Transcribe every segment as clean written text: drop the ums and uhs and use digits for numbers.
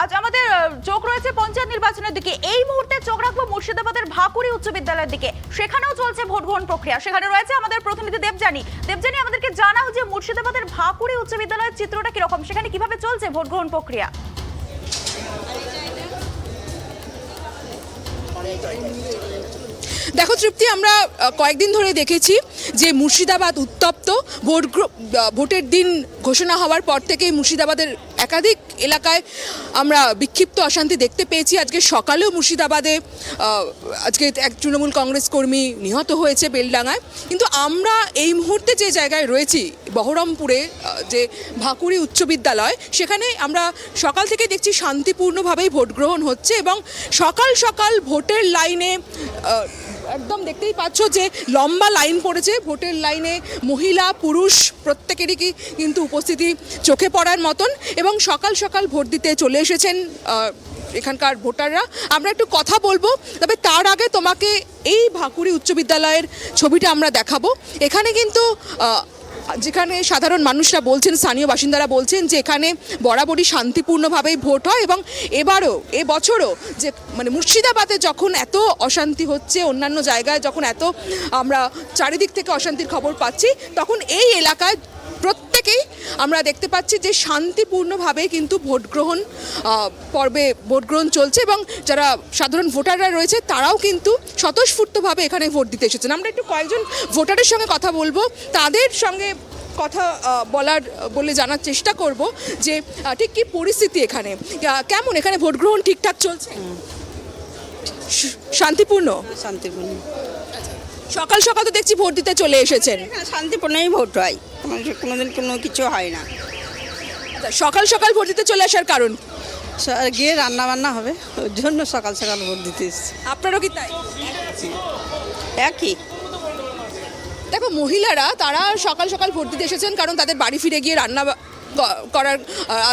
আজ আমাদের চোখ রয়েছে পঞ্চায়েত নির্বাচনের দিকে। এই মুহূর্তে চোখ রাখবো মুর্শিদাবাদের ভাকুড়ি উচ্চ বিদ্যালয়ের দিকে। সেখানেও চলছে ভোট গ্রহণ প্রক্রিয়া। সেখানে রয়েছে আমাদের প্রতিনিধি দেবযানী। দেবযানী, আমাদেরকে জানাও যে মুর্শিদাবাদের ভাকুড়ি উচ্চ বিদ্যালয়ের চিত্রটা কিরকম, সেখানে কিভাবে চলছে ভোট গ্রহণ প্রক্রিয়া? দেখো তৃপ্তি, আমরা কয়েকদিন ধরে দেখেছি যে মুর্শিদাবাদ উত্তপ্ত। ভোটের দিন ঘোষণা হওয়ার পর থেকেই মুর্শিদাবাদের একাধিক এলাকায় আমরা বিক্ষিপ্ত অশান্তি দেখতে পেয়েছি। আজকে সকালেও মুর্শিদাবাদে আজকে এক তৃণমূল কংগ্রেস কর্মী নিহত হয়েছে বেলডাঙায়। কিন্তু আমরা এই মুহূর্তে যে জায়গায় রয়েছি, বহরমপুরে যে ভাকুড়ি উচ্চ বিদ্যালয়, সেখানে আমরা সকাল থেকে দেখছি শান্তিপূর্ণভাবেই ভোট গ্রহণ হচ্ছে এবং সকাল সকাল ভোটের লাইনে একদম দেখতেই পাচ্ছ যে লম্বা লাইন পড়েছে। ভোটের লাইনে মহিলা পুরুষ প্রত্যেকেরই কিন্তু উপস্থিতি চোখে পড়ার মতন এবং সকাল সকাল ভোট দিতে চলে এসেছেন এখানকার ভোটাররা। আমরা একটু কথা বলবো, তবে তার আগে তোমাকে এই ভাকুড়ি উচ্চ বিদ্যালয়ের ছবিটা আমরা দেখাবো। এখানে কিন্তু যেখানে সাধারণ মানুষরা বলছেন, স্থানীয় বাসিন্দারা বলছেন যে এখানে বরাবরই শান্তিপূর্ণভাবেই ভোট হয় এবং এবছরও যে মুর্শিদাবাদে যখন এত অশান্তি হচ্ছে, অন্যান্য জায়গায় যখন এত আমরা চারিদিক থেকে অশান্তির খবর পাচ্ছি, তখন এই এলাকায় প্রত্যেকেই আমরা দেখতে পাচ্ছি যে শান্তিপূর্ণভাবে কিন্তু ভোট গ্রহণ চলছে এবং যারা সাধারণ ভোটাররা রয়েছে তারাও কিন্তু স্বতঃস্ফূর্তভাবে এখানে ভোট দিতে এসেছেন। আমরা একটু কয়েকজন ভোটারের সঙ্গে কথা বলবো, তাদের সঙ্গে কথা বলে জানার চেষ্টা করব যে ঠিক কী পরিস্থিতি এখানে, কেমন এখানে ভোট গ্রহণ ঠিকঠাক চলছে? শান্তিপূর্ণ। সকাল সকাল তো দেখছি ভোট দিতে চলে এসেছেন। শান্তিপূর্ণই ভোট হয়, কোনোদিন কোনো কিছু হয় না। সকাল সকাল ভোট দিতে চলে আসার কারণ? গিয়ে রান্না বান্না হবে, ওর জন্য সকাল সকাল ভোট দিতে এসেছি। আপনারও কি তাই? একই। দেখো, মহিলারা তারা সকাল সকাল ভোট দিতে এসেছেন কারণ তাদের বাড়ি ফিরে গিয়ে রান্না করার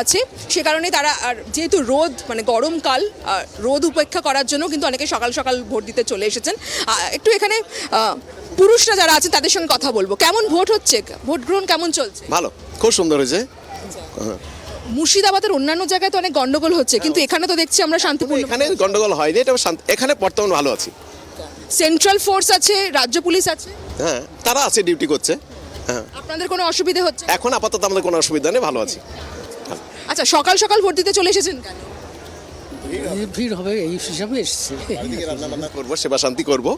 আছে, সে কারণে তারা, আর যেহেতু রোদ গরমকাল, রোদ উপেক্ষা করার জন্য কিন্তু অনেকে সকাল সকাল ভোট দিতে চলে এসেছেন। একটু এখানে পুরুষরা যারা আছেন তাদের সঙ্গে কথা বলবো। কেমন ভোট হচ্ছে, ভোট গ্রহণ কেমন চলছে? ভালো, খুব সুন্দর হয়েছে। মুর্শিদাবাদের অন্যান্য জায়গায় তো অনেক গন্ডগোল হচ্ছে, কিন্তু এখানে তো দেখছি আমরা শান্তিপূর্ণ। এখানে গন্ডগোল হয়নি, এটা এখানে বর্তমানে ভালো আছি। সেন্ট্রাল ফোর্স আছে, রাজ্য পুলিশ আছে, হ্যাঁ তারা আছে, ডিউটি করছে। হ্যাঁ, আপনাদের কোনো অসুবিধা হচ্ছে? এখন আপাতত আমাদের কোনো অসুবিধা নেই, ভালো আছি। আচ্ছা, সকাল সকাল ভোট দিতে চলে এসেছেন কেন? ভিড় হবে এই হিসাবে এসেছে। রান্না বান্না করবো, সেবা শান্তি করবো,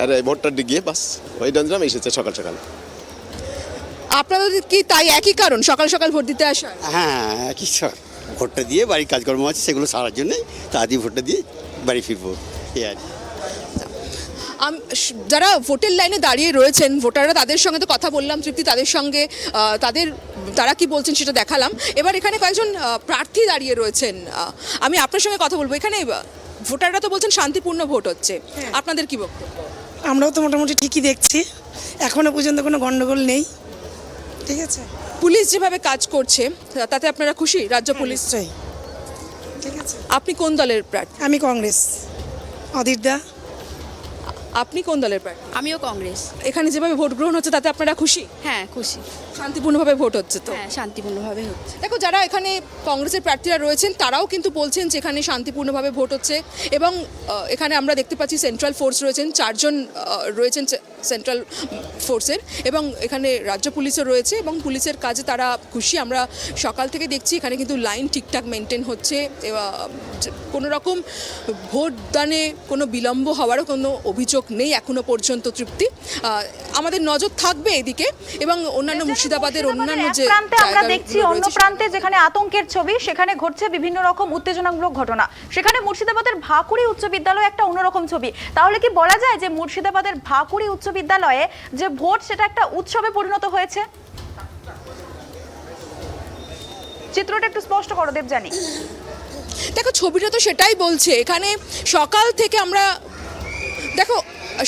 আর ভোটটা দিকে বাস ওই ডঞ্জাম এসেছে সকাল সকাল। আপনাদের কি তাই একই কারণ সকাল সকাল ভোট দিতে আসা? হ্যাঁ, কি ভোটটা দিয়ে বাড়ির কাজকর্ম আছে সেগুলো সারার জন্যই তাড়াতাড়ি ভোটটা দিয়ে বাড়ি ফিরবো, এই আর কি। যারা ভোটের লাইনে দাঁড়িয়ে রয়েছেন ভোটাররা, তাদের সঙ্গে তো কথা বললাম তৃপ্তি, তাদের সঙ্গে তারা কি বলছেন সেটা দেখালাম। এবার এখানে কয়েকজন প্রার্থী দাঁড়িয়ে রয়েছেন, আমি আপনার সঙ্গে কথা বলবো। এখানে ভোটাররা তো বলছেন শান্তিপূর্ণ ভোট হচ্ছে, আপনাদের কি বক্তব্য? আমরাও তো মোটামুটি ঠিকই দেখছি, এখনো পর্যন্ত কোনো গন্ডগোল নেই। ঠিক আছে, পুলিশ যেভাবে কাজ করছে তাতে আপনারা খুশি? রাজ্য পুলিশ, নিশ্চয়ই। ঠিক আছে, আপনি কোন দলের প্রার্থী? আমি কংগ্রেস। অধীরদা, আপনি কোন দলের প্রার্থী? আমিও কংগ্রেস। এখানে যেভাবে ভোট গ্রহণ হচ্ছে তাতে আপনারা খুশি? হ্যাঁ, খুশি। শান্তিপূর্ণভাবে ভোট হচ্ছে তো? হ্যাঁ, শান্তিপূর্ণভাবে হচ্ছে। দেখো, যারা এখানে কংগ্রেসের প্রার্থীরা রয়েছেন তারাও কিন্তু বলছেন যে এখানে শান্তিপূর্ণভাবে ভোট হচ্ছে এবং এখানে আমরা দেখতে পাচ্ছি সেন্ট্রাল ফোর্স রয়েছেন, 4 জন রয়েছেন সেন্ট্রাল ফোর্সের, এবং এখানে রাজ্য পুলিশও রয়েছে এবং পুলিশের কাজে তারা খুশি। আমরা সকাল থেকে দেখছি এখানে কিন্তু লাইন ঠিকঠাক মেনটেন হচ্ছে, কোনো রকম ভোটদানে কোনো বিলম্ব হওয়ারও কোনো অভিযোগ নেই এখনো পর্যন্ত তৃপ্তি। আমাদের নজর থাকবে এদিকে এবং অন্যান্য মুর্শিদাবাদের অন্যান্য যে প্রান্তে আমরা দেখছি, অন্য প্রান্তে যেখানে আতঙ্কের ছবি, সেখানে ঘটছে বিভিন্ন রকম উত্তেজনামূলক ঘটনা। সেখানে মুর্শিদাবাদের ভাকুড়ি উচ্চ বিদ্যালয় একটা অন্যরকম ছবি। তাহলে কি বলা যায় যে মুর্শিদাবাদের ভাকুড়ি উচ্চ বিদ্যালয়ে যে ভোট সেটা একটা উৎসবে পরিণত হয়েছে? চিত্রটা একটু স্পষ্ট করো দেবযানী। দেখো, ছবিটা তো সেটাই বলছে। এখানে সকাল থেকে আমরা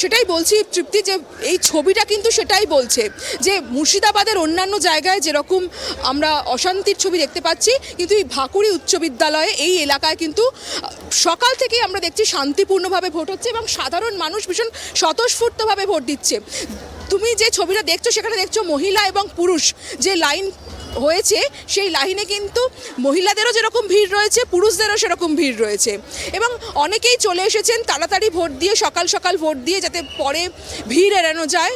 সেটাই বলছি তৃপ্তি, যে এই ছবিটা কিন্তু সেটাই বলছে যে মুর্শিদাবাদের অন্যান্য জায়গায় যেরকম আমরা অশান্তির ছবি দেখতে পাচ্ছি, কিন্তু এই ভাকুড়ি উচ্চ বিদ্যালয়ে এই এলাকায় কিন্তু সকাল থেকেই আমরা দেখছি শান্তিপূর্ণভাবে ভোট হচ্ছে এবং সাধারণ মানুষ ভীষণ স্বতঃস্ফূর্তভাবে ভোট দিচ্ছে। তুমি যে ছবিটা দেখছো সেখানে দেখছো মহিলা এবং পুরুষ যে লাইন হয়েছে সেই লাইনে কিন্তু মহিলাদেরও যেরকম ভিড় রয়েছে, পুরুষদেরও সেরকম ভিড় রয়েছে এবং অনেকেই চলে এসেছেন তাড়াতাড়ি ভোট দিয়ে, সকাল সকাল ভোট দিয়ে, যাতে পরে ভিড় এড়ানো যায়।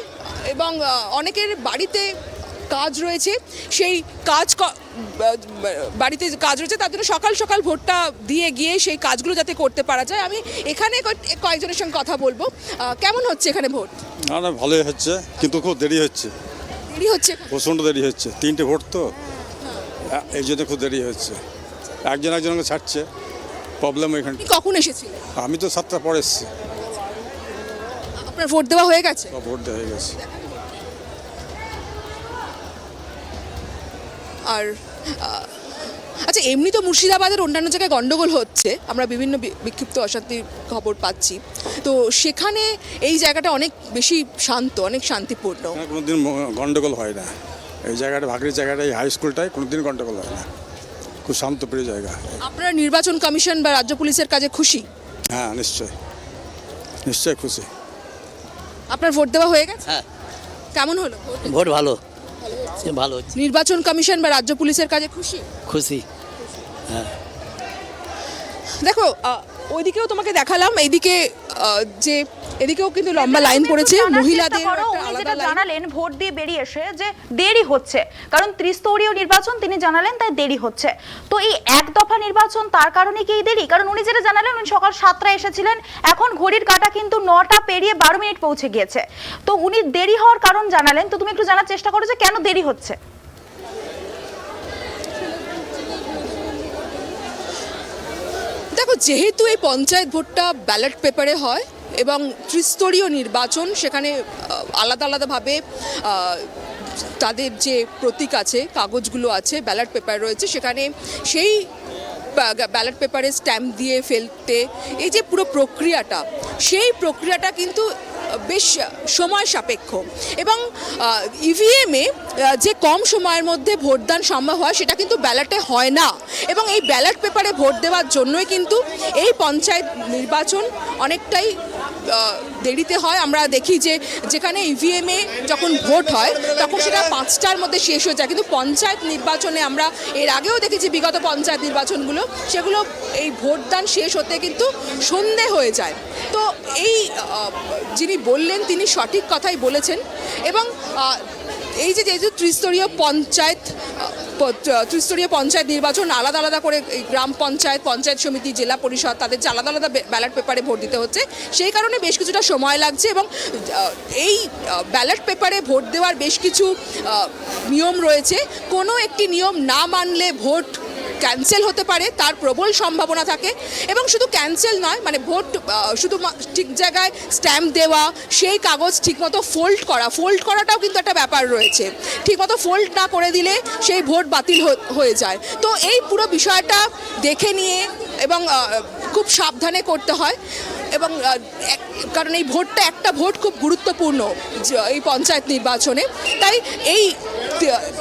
এবং অনেকের বাড়িতে কাজ রয়েছে, সেই বাড়িতে কাজ রয়েছে, তার জন্য সকাল সকাল ভোটটা দিয়ে গিয়ে সেই কাজগুলো যাতে করতে পারা যায়। আমি এখানে কয়েকজনের সঙ্গে কথা বলবো। কেমন হচ্ছে এখানে ভোট? না না, ভালোই হচ্ছে, কিন্তু খুব দেরি হচ্ছে, দেরি হচ্ছে? প্রচণ্ড দেরি হচ্ছে। 3টে ভোট তো, এই জন্য খুব দেরি হচ্ছে। একজনকে ছাড়ছে, প্রবলেম এখানে। আপনি কখন এসেছিলেন? আমি তো 7টার পরে এসেছি। আপনার ভোট দেওয়া হয়ে গেছে? সব ভোট দেওয়া হয়ে গেছে। আর আচ্ছা, এমনি তো মুর্শিদাবাদের অন্যান্য জায়গায় গন্ডগোল হচ্ছে, আমরা বিভিন্ন বিক্ষিপ্ত অশান্তির খবর পাচ্ছি, তো সেখানে এই জায়গাটা অনেক বেশি শান্ত, অনেক শান্তিপূর্ণ। এখানে কোনোদিন গন্ডগোল হয় না। এই জায়গাটা, ভাগড়ির জায়গাটা, এই হাই স্কুলটায় কোনোদিন গন্ডগোল হয় না, খুব শান্তপ্রিয় জায়গা। আপনারা নির্বাচন কমিশন বা রাজ্য পুলিশের কাজে খুশি? হ্যাঁ, নিশ্চয় খুশি। আপনার ভোট দেওয়া হয়ে গেছে? হ্যাঁ। কেমন হলো ভোট? ভালো ভালো হচ্ছে। নির্বাচন কমিশন বা রাজ্য পুলিশের কাজে খুশি? খুশি। হ্যাঁ। দেখো, ওইদিকেও তোমাকে দেখালাম, এইদিকে যে এদিকেও কিন্তু লম্বা লাইন পড়েছে মহিলাদের একটা উনি আলাদা যেটা লাইন। জানালেন ভোট দিয়ে বেরিয়ে এসে যে দেরি হচ্ছে, কারণ ত্রিস্তরীয় নির্বাচন তিনি জানালেন তাই দেরি হচ্ছে। তো এই এক দফা নির্বাচন, তার কারণে কি এই দেরি? কারণ উনি যেটা জানালেন, উনি সকাল 7টায় এসেছিলেন, এখন ঘড়ির কাঁটা কিন্তু 9টা পেরিয়ে 12 মিনিট পৌঁছে গিয়েছে। তো উনি দেরি হওয়ার কারণ জানালেন, তো তুমি একটু জানার চেষ্টা করো যে কেন দেরি হচ্ছে। দেখো, যেহেতু এই পঞ্চায়েত ভোটটা ব্যালট পেপারে হয় এবং ত্রিস্তরীয় নির্বাচন, সেখানে আলাদা আলাদাভাবে তাদের যে প্রতীক আছে, কাগজগুলো আছে, ব্যালট পেপার রয়েছে, সেখানে সেই ব্যালট পেপারে স্ট্যাম্প দিয়ে ফেলতে, এই যে পুরো প্রক্রিয়াটা, সেই প্রক্রিয়াটা কিন্তু বেশ সময় সাপেক্ষ এবং ইভিএমে যে কম সময়ের মধ্যে ভোটদান সম্ভব হয় সেটা কিন্তু ব্যালটে হয় না। এবং এই ব্যালট পেপারে ভোট দেওয়ার জন্যই কিন্তু এই পঞ্চায়েত নির্বাচন অনেকটাই দেরিতে হয়। আমরা দেখি যে যেখানে ইভিএমে যখন ভোট হয় তখন সেটা 5টার মধ্যে শেষ হয়ে যায়, কিন্তু পঞ্চায়েত নির্বাচনে আমরা এর আগেও দেখেছি, বিগত পঞ্চায়েত নির্বাচনগুলো, সেগুলো এই ভোটদান শেষ হতে কিন্তু সন্ধে হয়ে যায়। তো এই যিনি বললেন তিনি সঠিক কথাই বলেছেন। এবং এই যে যেহেতু ত্রিস্তরীয় পঞ্চায়েত নির্বাচন, আলাদা আলাদা করে গ্রাম পঞ্চায়েত, পঞ্চায়েত সমিতি, জেলা পরিষদ, তাদের যে আলাদা আলাদা ব্যালট পেপারে ভোট দিতে হচ্ছে, সেই কারণে বেশ কিছুটা সময় লাগছে। এবং এই ব্যালট পেপারে ভোট দেওয়ার বেশ কিছু নিয়ম রয়েছে। কোনো একটি নিয়ম না মানলে ভোট ক্যান্সেল হতে পারে, তার প্রবল সম্ভাবনা থাকে। এবং শুধু ক্যান্সেল নয়, মানে ভোট শুধু ঠিক জায়গায় স্ট্যাম্প দেওয়া, সেই কাগজ ঠিকমতো ফোল্ড করাটাও কিন্তু একটা ব্যাপার রয়েছে। ঠিকমতো ফোল্ড না করে দিলে সেই ভোট বাতিল হয়ে যায়। তো এই পুরো বিষয়টা দেখে নিয়ে এবং খুব সাবধানে করতে হয়। এবং কারণ এই ভোটটা, একটা ভোট খুব গুরুত্বপূর্ণ এই পঞ্চায়েত নির্বাচনে, তাই এই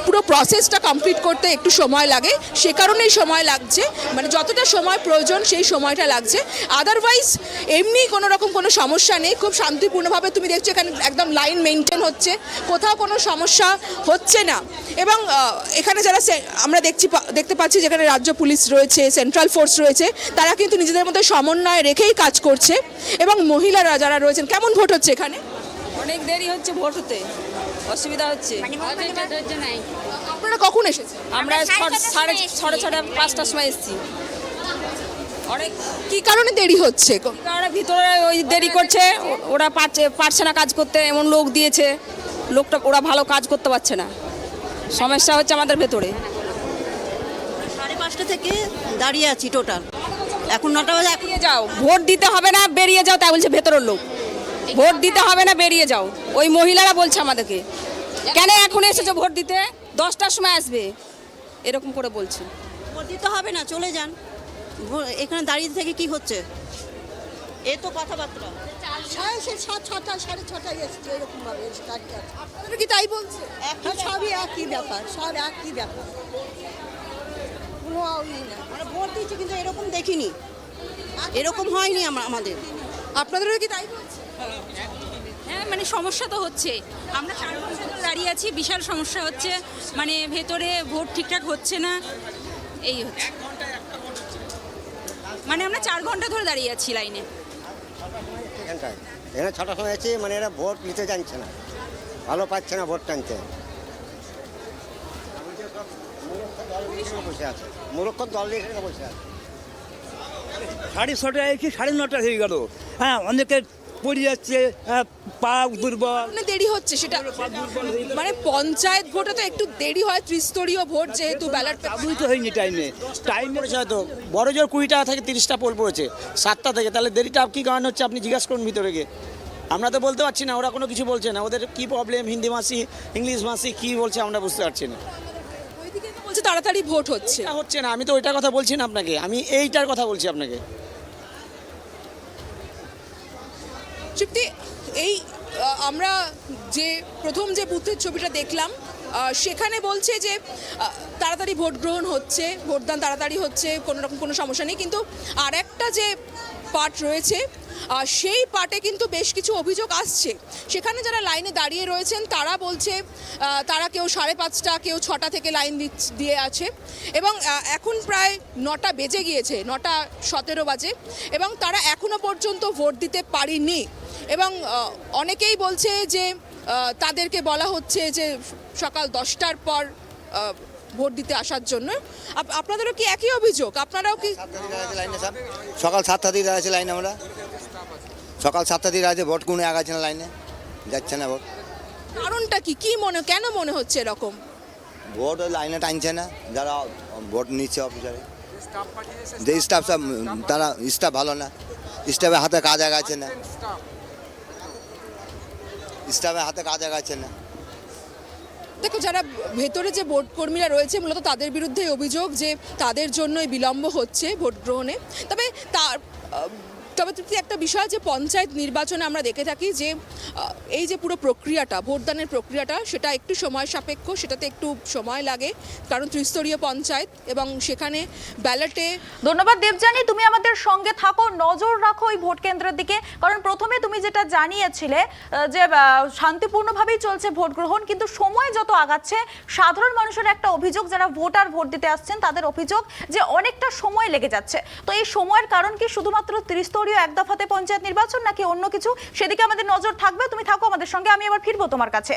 পুরো প্রসেসটা কমপ্লিট করতে একটু সময় লাগে, সে কারণেই সময় লাগছে, মানে যতটা সময় প্রয়োজন সেই সময়টা লাগছে। আদারওয়াইজ এমনি কোনো রকম কোনো সমস্যা নেই, খুব শান্তিপূর্ণভাবে তুমি দেখছো এখানে একদম লাইন মেনটেন হচ্ছে, কোথাও কোনো সমস্যা হচ্ছে না। এবং এখানে যারা আমরা দেখতে পাচ্ছি যেখানে রাজ্য পুলিশ রয়েছে, সেন্ট্রাল ফোর্স রয়েছে, তারা কিন্তু নিজেদের মধ্যে সমন্বয় রেখেই কাজ করছে। এবং মহিলারা যারা রয়েছেন, কেমন ভোট হচ্ছে এখানে? অনেক দেরি হচ্ছে ভোট হতে, অসুবিধা হচ্ছে। আপনারা কখন এসেছেন? আমরা 6:30 5টার সময় এসেছি। অনেক কি কারণে দেরি হচ্ছে? কারণে ভিতরে ওই দেরি করছে, ওরা পারছে না কাজ করতে, এমন লোক দিয়েছে, লোকটা ওরা ভালো কাজ করতে পারছে না, সমস্যা হচ্ছে আমাদের ভেতরে। 5:30 থেকে দাঁড়িয়ে আছি টোটাল, এখন 9টা বাজে। বেরিয়ে যাও, ভোট দিতে হবে না, বেরিয়ে যাও, তাই বলছে ভেতরের লোক। ভোট দিতে হবে না, বেরিয়ে যাও, ওই মহিলারা বলছে আমাদেরকে। কেন এখন এসেছো ভোট দিতে? 10টার সময় আসবে, এরকম করে বলছে। ভোট দিতে হবে না, চলে যান। এখানে দাঁড়িয়ে থেকে কি হচ্ছে? এ তো কথাবার্তা। 6:30 এসছে, এরকমভাবে আপনারা কি তাই বলছে? সবই একই ব্যাপার, সব একই ব্যাপার, কোনো আমরা ভোট দিচ্ছি কিন্তু এরকম দেখিনি, এরকম হয়নি আমাদের। আপনাদেরও কি তাই বলছে? হ্যাঁ, মানে সমস্যা তো হচ্ছে। আমরা 4 ঘন্টা ধরে দাঁড়িয়ে আছি, বিশাল সমস্যা হচ্ছে, মানে ভেতরে ভোট ঠিকঠাক হচ্ছে না, এই হচ্ছে। মানে আমরা 4 ঘন্টা ধরে দাঁড়িয়ে আছি লাইনে। এখানটায় এখানে 6টার সময় আছে, মানে এরা ভোট নিতে জানছে না, ভালো পাচ্ছে না ভোট টানতে। বসে আছে মূর্খ দল নিয়ে এখানে বসে আছে। 6:30 এসে 9:30 হয়ে গেল। হ্যাঁ, অনেকে পড়ে যাচ্ছে, পা দুর্বল। মানে দেরি হচ্ছে সেটা, মানে পঞ্চায়েত ভোটে তো একটু দেরি হয়, ত্রিস্তরীয় ভোট যেহেতু ব্যালট চালুই তো হয়নি টাইম পড়েছে হয়তো বড় জোর 20 টাকা থেকে 30টা পোল পড়েছে 7টা থেকে, তাহলে দেরিটা কী কারণ হচ্ছে আপনি জিজ্ঞাসা করুন ভিতরে গিয়ে। আমরা তো বলতে পারছি না, ওরা কোনো কিছু বলছে না, ওদের কী প্রবলেম, হিন্দি ভাষী ইংলিশ ভাষী কী বলছে আমরা বুঝতে পারছি না। বলছে তাড়াতাড়ি ভোট হচ্ছে। এটা হচ্ছে না, আমি তো ওইটার কথা বলছি না আপনাকে, আমি এইটার কথা বলছি আপনাকে। তৃপ্তি, এই আমরা যে প্রথম যে বুথের ছবিটা দেখলাম, সেখানে বলছে যে তাড়াতাড়ি ভোট গ্রহণ হচ্ছে, ভোটদান তাড়াতাড়ি হচ্ছে, কোনো রকম কোনো সমস্যা নেই, কিন্তু আর একটা যে পার্ট রয়েছে সেই পার্টে কিন্তু বেশ কিছু অভিযোগ আসছে। সেখানে যারা লাইনে দাঁড়িয়ে রয়েছেন তারা বলছে তারা কেউ 5:30 কেউ 6টা থেকে লাইন দিয়ে আছে, এবং এখন প্রায় 9টা বেজে গিয়েছে, 9:17 বাজে, এবং তারা এখনো পর্যন্ত ভোট দিতে পারেনি। এবং অনেকেই বলছে যে তাদেরকে বলা হচ্ছে যে সকাল 10টার পর ভোট দিতে আসার জন্য। আপনাদেরও কি একই অভিযোগ? আপনারাও কি? সকাল 7টা দিয়ে দাঁড়াচ্ছে লাইনে, আমরা সকাল 7টা দিয়ে দাঁড়াচ্ছে, ভোট কোনো আগাচ্ছে না, লাইনে যাচ্ছে না ভোট। কারণটা কি, কেন মনে হচ্ছে এরকম? ভোট ওই লাইনে টানছে না, যারা ভোট নিচ্ছে অফিসারে, যে স্টাফ সব তারা স্টাফ ভালো না, স্টাফের হাতে কাজ আগাচ্ছে না, স্টাফের হাতে কাজ আগাচ্ছে না। দেখো, যারা ভেতরে যে ভোট কর্মীরা রয়েছে মূলত তাদের বিরুদ্ধে অভিযোগ যে তাদের জন্যই বিলম্ব হচ্ছে ভোট গ্রহণে। তবে তৃপ্তি, একটা বিষয় যে পঞ্চায়েত নির্বাচনে আমরা দেখে থাকি যে এই যে পুরো প্রক্রিয়াটা, ভোটদানের প্রক্রিয়াটা, সেটা একটু সময় সাপেক্ষ, সেটাতে একটু সময় লাগে, কারণ ত্রিস্তরীয় পঞ্চায়েত এবং সেখানে ব্যালটে। ধন্যবাদ দেবযানী, তুমি আমাদের সঙ্গে থাকো, নজর রাখো এই ভোট কেন্দ্রের দিকে, কারণ প্রথমে তুমি যেটা জানিয়েছিলে যে শান্তিপূর্ণভাবেই চলছে ভোট গ্রহণ, কিন্তু সময় যত আগাচ্ছে সাধারণ মানুষের একটা অভিযোগ, যারা ভোট দিতে আসছেন তাদের অভিযোগ যে অনেকটা সময় লেগে যাচ্ছে। তো এই সময়ের কারণ কি শুধুমাত্র ত্রিস্তরীয় এক দফাতে পঞ্চায়েত নির্বাচন, নাকি অন্য কিছু? সেদিকে আমাদের নজর থাকবে। তুমি থাকো আমাদের সঙ্গে, আমি এবার ফিরবো তোমার কাছে।